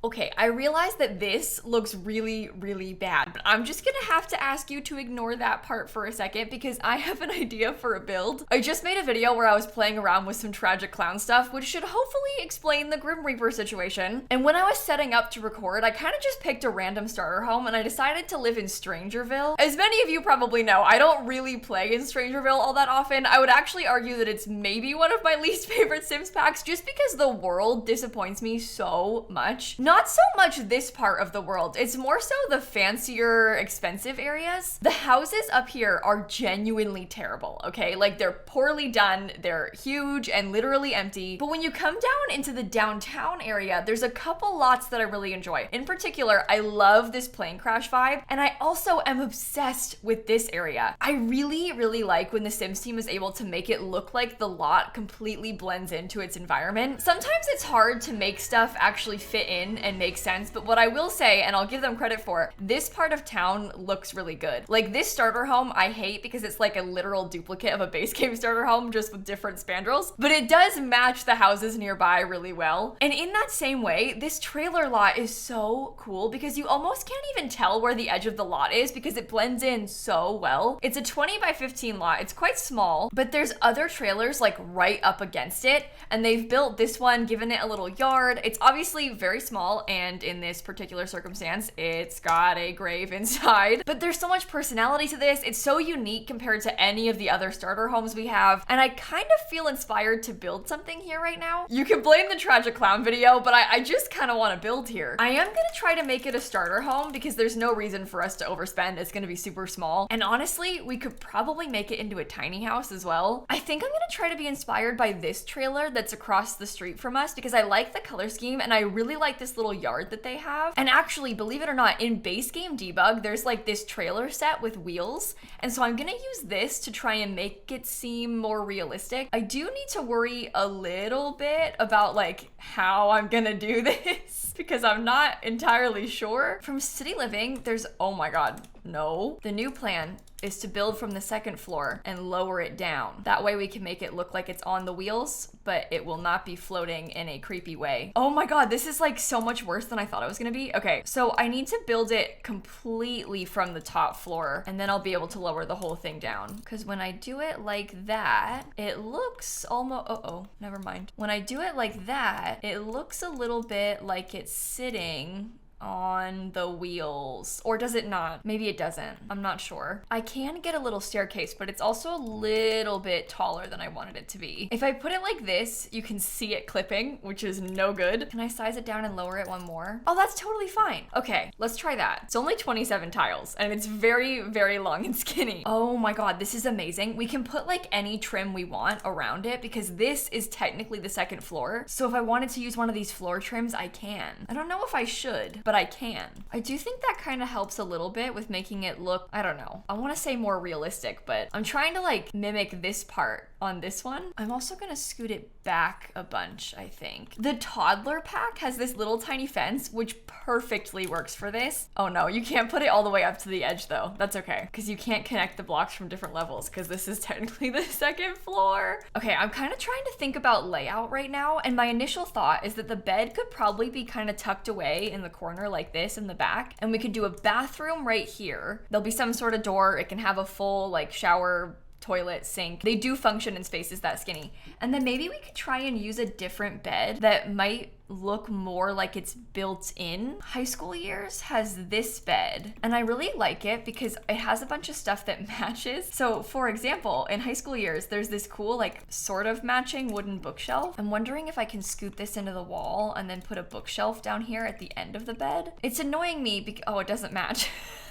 Okay, I realize that this looks really, really bad, but I'm just gonna have to ask you to ignore that part for a second because I have an idea for a build. I just made a video where I was playing around with some tragic clown stuff, which should hopefully explain the Grim Reaper situation. And when I was setting up to record, I kind of just picked a random starter home and I decided to live in Strangerville. As many of you probably know, I don't really play in Strangerville all that often. I would actually argue that it's maybe one of my least favorite Sims packs just because the world disappoints me so much. Not so much this part of the world, it's more so the fancier, expensive areas. The houses up here are genuinely terrible, okay? Like they're poorly done, they're huge and literally empty. But when you come down into the downtown area, there's a couple lots that I really enjoy. In particular, I love this plane crash vibe, and I also am obsessed with this area. I really, really like when the Sims team is able to make it look like the lot completely blends into its environment. Sometimes it's hard to make stuff actually fit in and make sense, but what I will say, and I'll give them credit for, this part of town looks really good. Like this starter home I hate because it's like a literal duplicate of a base game starter home just with different spandrels, but it does match the houses nearby really well. And in that same way, this trailer lot is so cool because you almost can't even tell where the edge of the lot is because it blends in so well. It's a 20 by 15 lot. It's quite small, but there's other trailers like right up against it, and they've built this one, given it a little yard. It's obviously very small, and in this particular circumstance, it's got a grave inside. But there's so much personality to this. It's so unique compared to any of the other starter homes we have, and I kind of feel inspired to build something here right now. You can blame the tragic clown video, but I just kind of want to build here. I am gonna try to make it a starter home because there's no reason for us to overspend. It's gonna be super small, and honestly, we could probably make it into a tiny house as well. I think I'm gonna try to be inspired by this trailer that's across the street from us because I like the color scheme and I really like this little yard that they have. And actually, believe it or not, in base game debug, there's like this trailer set with wheels, and so I'm gonna use this to try and make it seem more realistic. I do need to worry a little bit about like how I'm gonna do this because I'm not entirely sure. From city living, there's, oh my god, no. The new plan is to build from the second floor and lower it down. That way we can make it look like it's on the wheels, but it will not be floating in a creepy way. Oh my god, this is like so much worse than I thought it was gonna be. Okay, so I need to build it completely from the top floor, and then I'll be able to lower the whole thing down. Because when I do it like that, it looks almost, uh-oh, never mind. When I do it like that, it looks a little bit like it's sitting on the wheels. Or does it not? Maybe it doesn't. I'm not sure. I can get a little staircase, but it's also a little bit taller than I wanted it to be. If I put it like this, you can see it clipping, which is no good. Can I size it down and lower it one more? Oh, that's totally fine. Okay, let's try that. It's only 27 tiles and it's very, very long and skinny. Oh my god, this is amazing. We can put like any trim we want around it because this is technically the second floor. So if I wanted to use one of these floor trims, I can. I don't know if I should, but I can. I do think that kind of helps a little bit with making it look, I don't know, I want to say more realistic, but I'm trying to like mimic this part on this one. I'm also gonna scoot it back a bunch, I think. The toddler pack has this little tiny fence, which perfectly works for this. Oh no, you can't put it all the way up to the edge though. That's okay, because you can't connect the blocks from different levels, because this is technically the second floor. Okay, I'm kind of trying to think about layout right now, and my initial thought is that the bed could probably be kind of tucked away in the corner like this in the back, and we could do a bathroom right here. There'll be some sort of door. It can have a full like shower, toilet, sink. They do function in spaces that skinny. And then maybe we could try and use a different bed that might look more like it's built in. High School Years has this bed, and I really like it because it has a bunch of stuff that matches. So for example, in High School Years, there's this cool like sort of matching wooden bookshelf. I'm wondering if I can scoot this into the wall and then put a bookshelf down here at the end of the bed. It's annoying me because, oh, it doesn't match.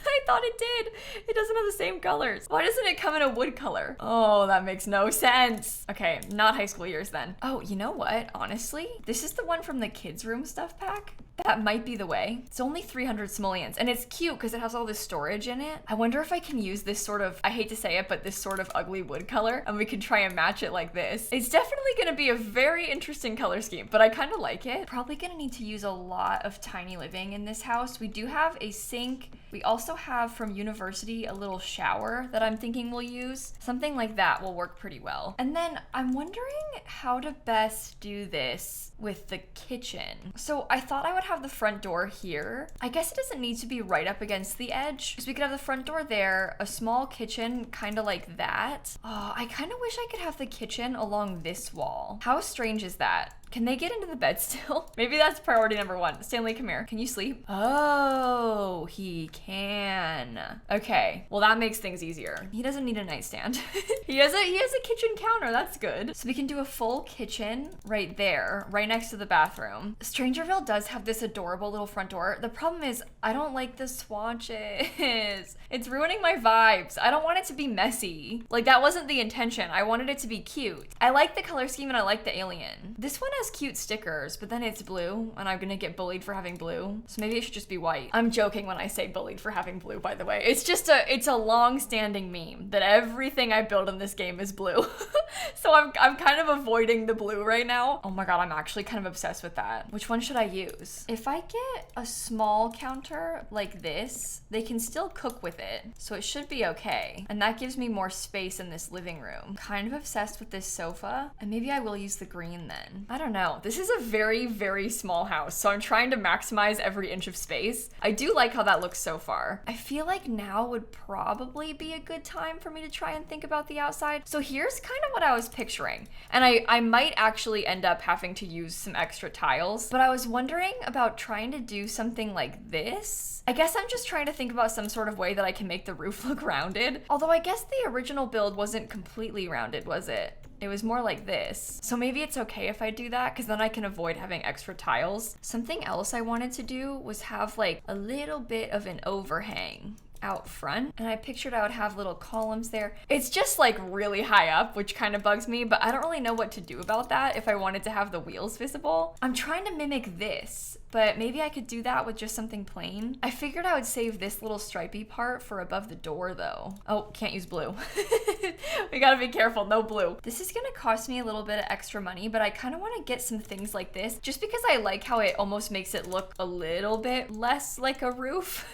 I thought it did. It doesn't have the same colors. Why doesn't it come in a wood color? Oh, that makes no sense. Okay, not High School Years then. Oh, you know what? Honestly, this is the one from the kids' room stuff pack. That might be the way. It's only 300 simoleons, and it's cute because it has all this storage in it. I wonder if I can use this sort of, I hate to say it, but this sort of ugly wood color, and we can try and match it like this. It's definitely gonna be a very interesting color scheme, but I kind of like it. Probably gonna need to use a lot of tiny living in this house. We do have a sink. We also have from university a little shower that I'm thinking we'll use. Something like that will work pretty well. And then I'm wondering how to best do this with the kitchen. So I thought I would have have the front door here. I guess it doesn't need to be right up against the edge, because we could have the front door there, a small kitchen kind of like that. Oh, I kind of wish I could have the kitchen along this wall. How strange is that? Can they get into the bed still? Maybe that's priority number one. Stanley, come here. Can you sleep? Oh, he can. Okay, well that makes things easier. He doesn't need a nightstand. He has a kitchen counter, that's good. So we can do a full kitchen right there, right next to the bathroom. Strangerville does have this adorable little front door. The problem is I don't like the swatches. It's ruining my vibes. I don't want it to be messy. Like that wasn't the intention. I wanted it to be cute. I like the color scheme and I like the alien. This one has cute stickers, but then it's blue and I'm gonna get bullied for having blue. So maybe it should just be white. I'm joking when I say bullied for having blue, by the way. It's a long-standing meme that everything I build in this game is blue. So I'm kind of avoiding the blue right now. Oh my god, I'm actually kind of obsessed with that. Which one should I use? If I get a small counter like this, they can still cook with it. So it should be okay. And that gives me more space in this living room. Kind of obsessed with this sofa. And maybe I will use the green then. I don't know. This is a very, very small house. So I'm trying to maximize every inch of space. I do like how that looks so far. I feel like now would probably be a good time for me to try and think about the outside. So here's kind of what I was picturing. And I might actually end up having to use some extra tiles, but I was wondering about trying to do something like this. I guess I'm just trying to think about some sort of way that I can make the roof look rounded. Although I guess the original build wasn't completely rounded, was it? It was more like this. So maybe it's okay if I do that, because then I can avoid having extra tiles. Something else I wanted to do was have like a little bit of an overhang out front, and I pictured I would have little columns there. It's just like really high up, which kind of bugs me, but I don't really know what to do about that if I wanted to have the wheels visible. I'm trying to mimic this, but maybe I could do that with just something plain. I figured I would save this little stripy part for above the door though. Oh, can't use blue. We gotta be careful, no blue. This is gonna cost me a little bit of extra money, but I kind of want to get some things like this just because I like how it almost makes it look a little bit less like a roof.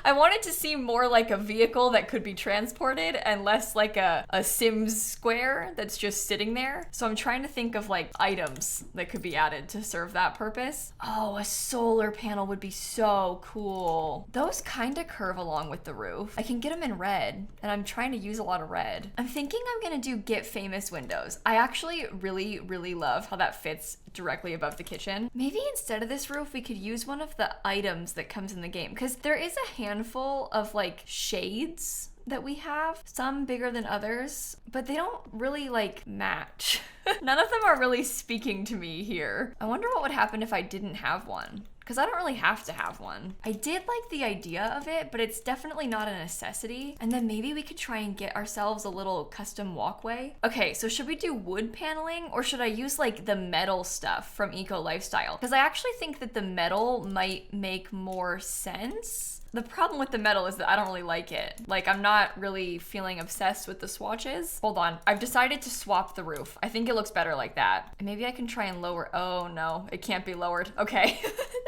I want it to seem more like a vehicle that could be transported and less like a Sims square that's just sitting there. So I'm trying to think of like items that could be added to serve that purpose. Oh, a solar panel would be so cool. Those kind of curve along with the roof. I can get them in red, and I'm trying to use a lot of red. I'm thinking I'm gonna do get famous windows. I actually really, really love how that fits directly above the kitchen. Maybe instead of this roof, we could use one of the items that comes in the game, because there is a handful of like shades that we have, some bigger than others, but they don't really like match. None of them are really speaking to me here. I wonder what would happen if I didn't have one, because I don't really have to have one. I did like the idea of it, but it's definitely not a necessity. And then maybe we could try and get ourselves a little custom walkway. Okay, so should we do wood paneling, or should I use like the metal stuff from Eco Lifestyle? Because I actually think that the metal might make more sense. The problem with the metal is that I don't really like it. Like, I'm not really feeling obsessed with the swatches. Hold on, I've decided to swap the roof. I think it looks better like that. And maybe I can try and lower, oh no, it can't be lowered. Okay,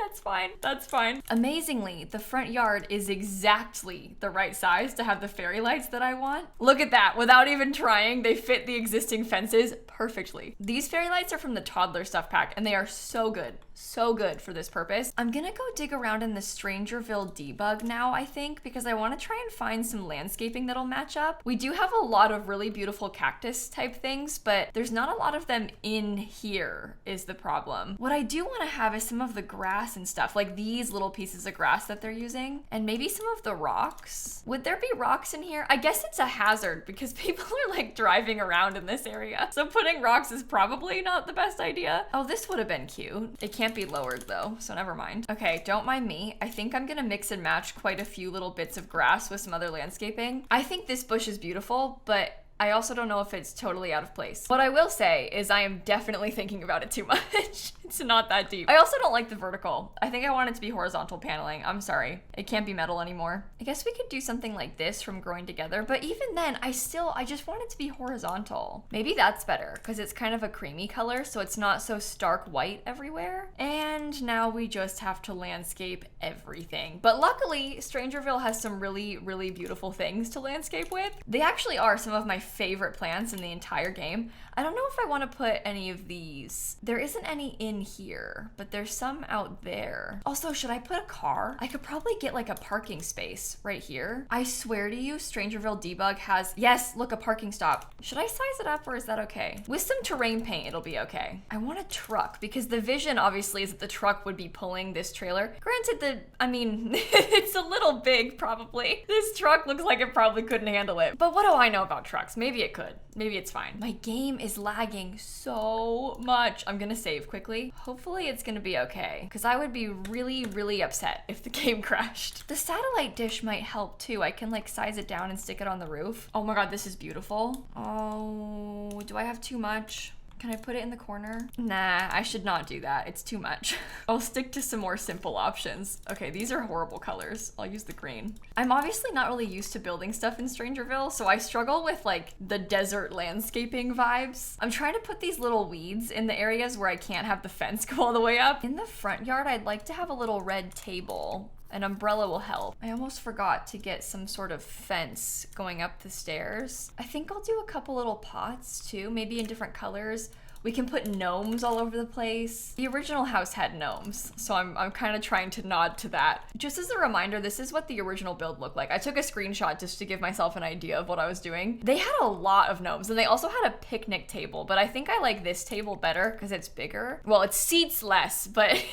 that's fine, that's fine. Amazingly, the front yard is exactly the right size to have the fairy lights that I want. Look at that, without even trying, they fit the existing fences perfectly. These fairy lights are from the toddler stuff pack, and they are so good for this purpose. I'm gonna go dig around in the Strangerville debug now, I think, because I want to try and find some landscaping that'll match up. We do have a lot of really beautiful cactus type things, but there's not a lot of them in here is the problem. What I do want to have is some of the grass and stuff, like these little pieces of grass that they're using, and maybe some of the rocks. Would there be rocks in here? I guess it's a hazard because people are like driving around in this area, so putting rocks is probably not the best idea. Oh, this would have been cute. It can't be lowered though, so never mind. Okay, don't mind me. I think I'm gonna mix and match quite a few little bits of grass with some other landscaping. I think this bush is beautiful, but I also don't know if it's totally out of place. What I will say is I am definitely thinking about it too much. It's not that deep. I also don't like the vertical. I think I want it to be horizontal paneling. I'm sorry. It can't be metal anymore. I guess we could do something like this from Growing Together, but even then, I just want it to be horizontal. Maybe that's better because it's kind of a creamy color, so it's not so stark white everywhere. And now we just have to landscape everything. But luckily, Strangerville has some really, really beautiful things to landscape with. They actually are some of my favorite plants in the entire game. I don't know if I want to put any of these. There isn't any in here, but there's some out there. Also, should I put a car? I could probably get like a parking space right here. I swear to you, Strangerville Debug has, yes, look, a parking stop. Should I size it up or is that okay? With some terrain paint, it'll be okay. I want a truck because the vision obviously is that the truck would be pulling this trailer. Granted, it's a little big probably. This truck looks like it probably couldn't handle it. But what do I know about trucks? Maybe it could. Maybe it's fine. My game is lagging so much. I'm gonna save quickly. Hopefully it's gonna be okay because I would be really, really upset if the game crashed. The satellite dish might help too. I can like size it down and stick it on the roof. Oh my God, this is beautiful. Oh, do I have too much? Can I put it in the corner? Nah, I should not do that. It's too much. I'll stick to some more simple options. Okay, these are horrible colors. I'll use the green. I'm obviously not really used to building stuff in Strangerville, so I struggle with like the desert landscaping vibes. I'm trying to put these little weeds in the areas where I can't have the fence go all the way up. In the front yard, I'd like to have a little red table. An umbrella will help. I almost forgot to get some sort of fence going up the stairs. I think I'll do a couple little pots too, maybe in different colors. We can put gnomes all over the place. The original house had gnomes, so I'm kind of trying to nod to that. Just as a reminder, this is what the original build looked like. I took a screenshot just to give myself an idea of what I was doing. They had a lot of gnomes, and they also had a picnic table, but I think I like this table better because it's bigger. Well, it seats less, but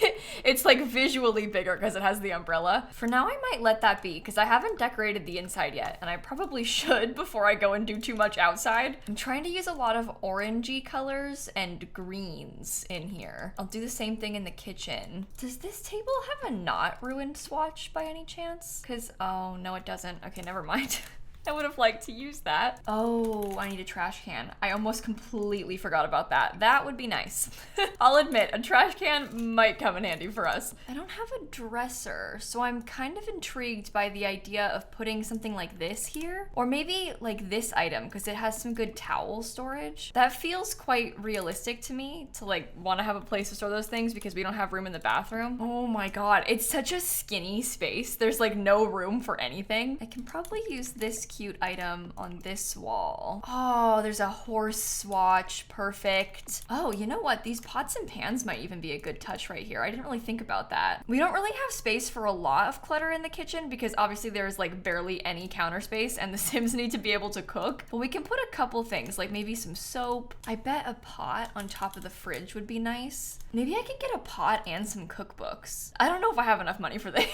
it's like visually bigger because it has the umbrella. For now, I might let that be because I haven't decorated the inside yet, and I probably should before I go and do too much outside. I'm trying to use a lot of orangey colors and greens in here. I'll do the same thing in the kitchen. Does this table have a not ruined swatch by any chance? Because, oh, no, it doesn't. Okay, never mind. I would have liked to use that. Oh, I need a trash can. I almost completely forgot about that. That would be nice. I'll admit, a trash can might come in handy for us. I don't have a dresser, so I'm kind of intrigued by the idea of putting something like this here. Or maybe like this item, because it has some good towel storage. That feels quite realistic to me, to like want to have a place to store those things because we don't have room in the bathroom. Oh my God, it's such a skinny space. There's like no room for anything. I can probably use this cute item on this wall. Oh, there's a horse swatch. Perfect. Oh, you know what? These pots and pans might even be a good touch right here. I didn't really think about that. We don't really have space for a lot of clutter in the kitchen because obviously there's like barely any counter space and the Sims need to be able to cook. But we can put a couple things like maybe some soap. I bet a pot on top of the fridge would be nice. Maybe I can get a pot and some cookbooks. I don't know if I have enough money for this.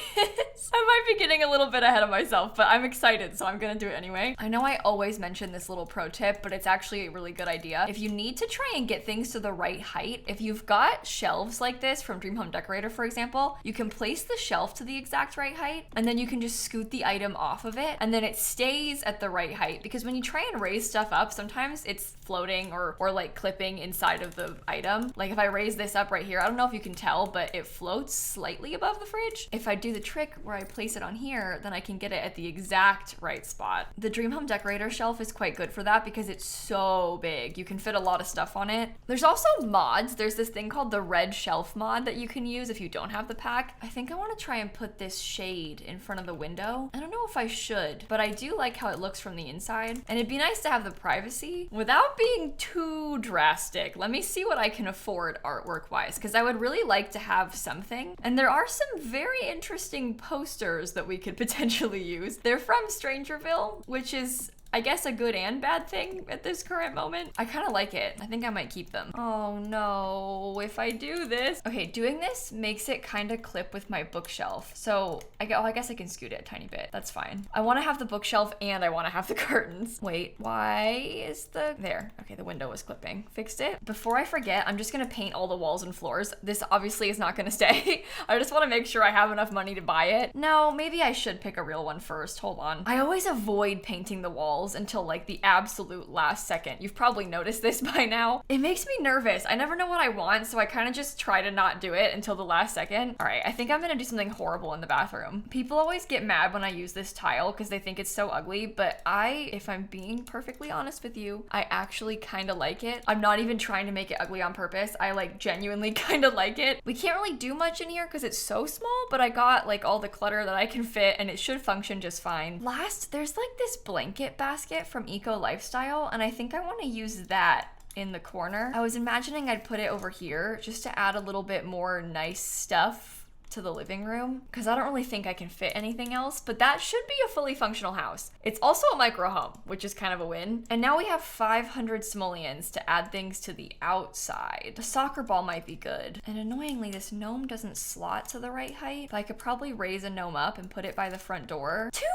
I might be getting a little bit ahead of myself, but I'm excited, so I'm gonna do it anyway. I know I always mention this little pro tip, but it's actually a really good idea. If you need to try and get things to the right height, if you've got shelves like this from Dream Home Decorator, for example, you can place the shelf to the exact right height, and then you can just scoot the item off of it, and then it stays at the right height. Because when you try and raise stuff up, sometimes it's floating or like clipping inside of the item. Like if I raise this up right here, I don't know if you can tell, but it floats slightly above the fridge. If I do the trick where I place it on here, then I can get it at the exact right spot. The Dream Home Decorator shelf is quite good for that because it's so big. You can fit a lot of stuff on it. There's also mods. There's this thing called the red shelf mod that you can use if you don't have the pack. I think I want to try and put this shade in front of the window. I don't know if I should, but I do like how it looks from the inside. And it'd be nice to have the privacy without being too drastic. Let me see what I can afford artwork-wise, because I would really like to have something. And there are some very interesting posters that we could potentially use. They're from Strangerville, which is, I guess, a good and bad thing at this current moment. I kind of like it. I think I might keep them. Oh no, if I do this. Okay, doing this makes it kind of clip with my bookshelf. So I guess I can scoot it a tiny bit. That's fine. I want to have the bookshelf and I want to have the curtains. Wait, why is there? Okay, the window was clipping. Fixed it. Before I forget, I'm just gonna paint all the walls and floors. This obviously is not gonna stay. I just want to make sure I have enough money to buy it. No, maybe I should pick a real one first. Hold on. I always avoid painting the walls until like the absolute last second. You've probably noticed this by now. It makes me nervous. I never know what I want, so I kind of just try to not do it until the last second. All right, I think I'm gonna do something horrible in the bathroom. People always get mad when I use this tile because they think it's so ugly, but if I'm being perfectly honest with you, I actually kind of like it. I'm not even trying to make it ugly on purpose. I like genuinely kind of like it. We can't really do much in here because it's so small, but I got like all the clutter that I can fit and it should function just fine. Last, there's like this blanket bag basket from Eco Lifestyle, and I think I want to use that in the corner. I was imagining I'd put it over here just to add a little bit more nice stuff to the living room, because I don't really think I can fit anything else, but that should be a fully functional house. It's also a micro home, which is kind of a win. And now we have 500 simoleons to add things to the outside. A soccer ball might be good. And annoyingly, this gnome doesn't slot to the right height, but I could probably raise a gnome up and put it by the front door. 200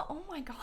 oh my God.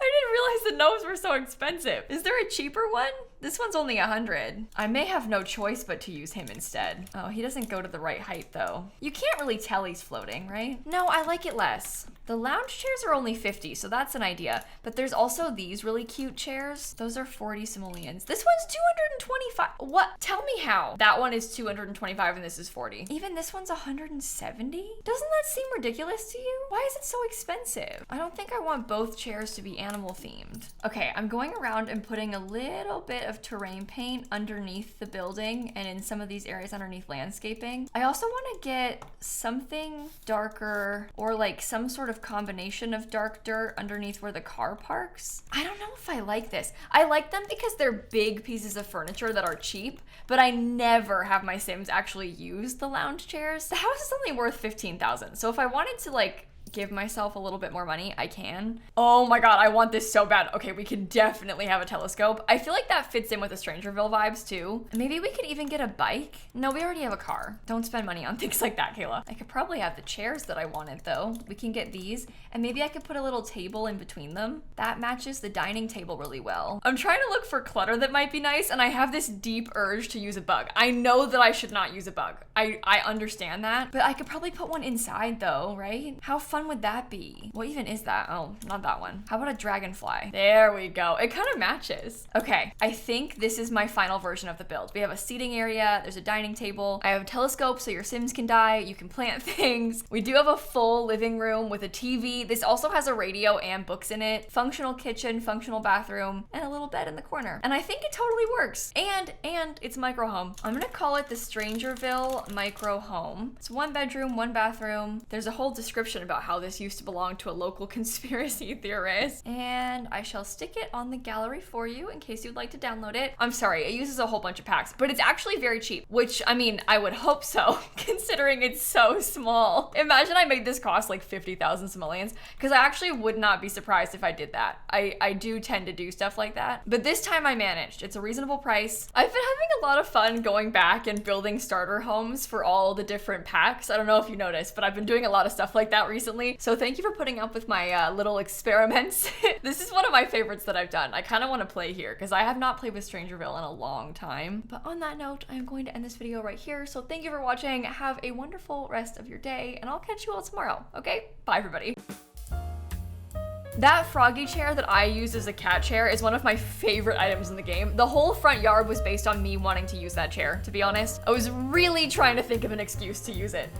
I didn't realize the gnomes were so expensive. Is there a cheaper one? This one's only 100. I may have no choice but to use him instead. Oh, he doesn't go to the right height though. You can't really tell he's floating, right? No, I like it less. The lounge chairs are only 50, so that's an idea. But there's also these really cute chairs. Those are 40 simoleons. This one's 225. What? Tell me how. That one is 225 and this is 40. Even this one's 170? Doesn't that seem ridiculous to you? Why is it so expensive? I don't think I want both chairs to be animal themed. Okay, I'm going around and putting a little bit of terrain paint underneath the building and in some of these areas underneath landscaping. I also want to get something darker or like some sort of combination of dark dirt underneath where the car parks. I don't know if I like this. I like them because they're big pieces of furniture that are cheap, but I never have my Sims actually use the lounge chairs. The house is only worth 15,000. So if I wanted to like give myself a little bit more money, I can. Oh my God, I want this so bad. Okay, we can definitely have a telescope. I feel like that fits in with the Strangerville vibes too. Maybe we could even get a bike. No, we already have a car. Don't spend money on things like that, Kayla. I could probably have the chairs that I wanted though. We can get these, and maybe I could put a little table in between them. That matches the dining table really well. I'm trying to look for clutter that might be nice, and I have this deep urge to use a bug. I know that I should not use a bug. I understand that, but I could probably put one inside though, right? How fun would that be? What even is that? Oh, not that one. How about a dragonfly? There we go. It kind of matches. Okay, I think this is my final version of the build. We have a seating area, there's a dining table, I have a telescope so your Sims can die, you can plant things. We do have a full living room with a TV. This also has a radio and books in it, functional kitchen, functional bathroom, and a little bed in the corner. And I think it totally works. And it's micro home. I'm gonna call it the Strangerville micro home. It's 1 bedroom, 1 bathroom. There's a whole description about how this used to belong to a local conspiracy theorist. And I shall stick it on the gallery for you in case you'd like to download it. I'm sorry, it uses a whole bunch of packs, but it's actually very cheap, which I mean, I would hope so, considering it's so small. Imagine I made this cost like 50,000 simoleons, because I actually would not be surprised if I did that. I do tend to do stuff like that, but this time I managed. It's a reasonable price. I've been having a lot of fun going back and building starter homes for all the different packs. I don't know if you noticed, but I've been doing a lot of stuff like that recently. So thank you for putting up with my little experiments. This is one of my favorites that I've done. I kind of want to play here because I have not played with Strangerville in a long time. But on that note, I'm going to end this video right here. So thank you for watching. Have a wonderful rest of your day, and I'll catch you all tomorrow. Okay? Bye, everybody. That froggy chair that I used as a cat chair is one of my favorite items in the game. The whole front yard was based on me wanting to use that chair, to be honest. I was really trying to think of an excuse to use it.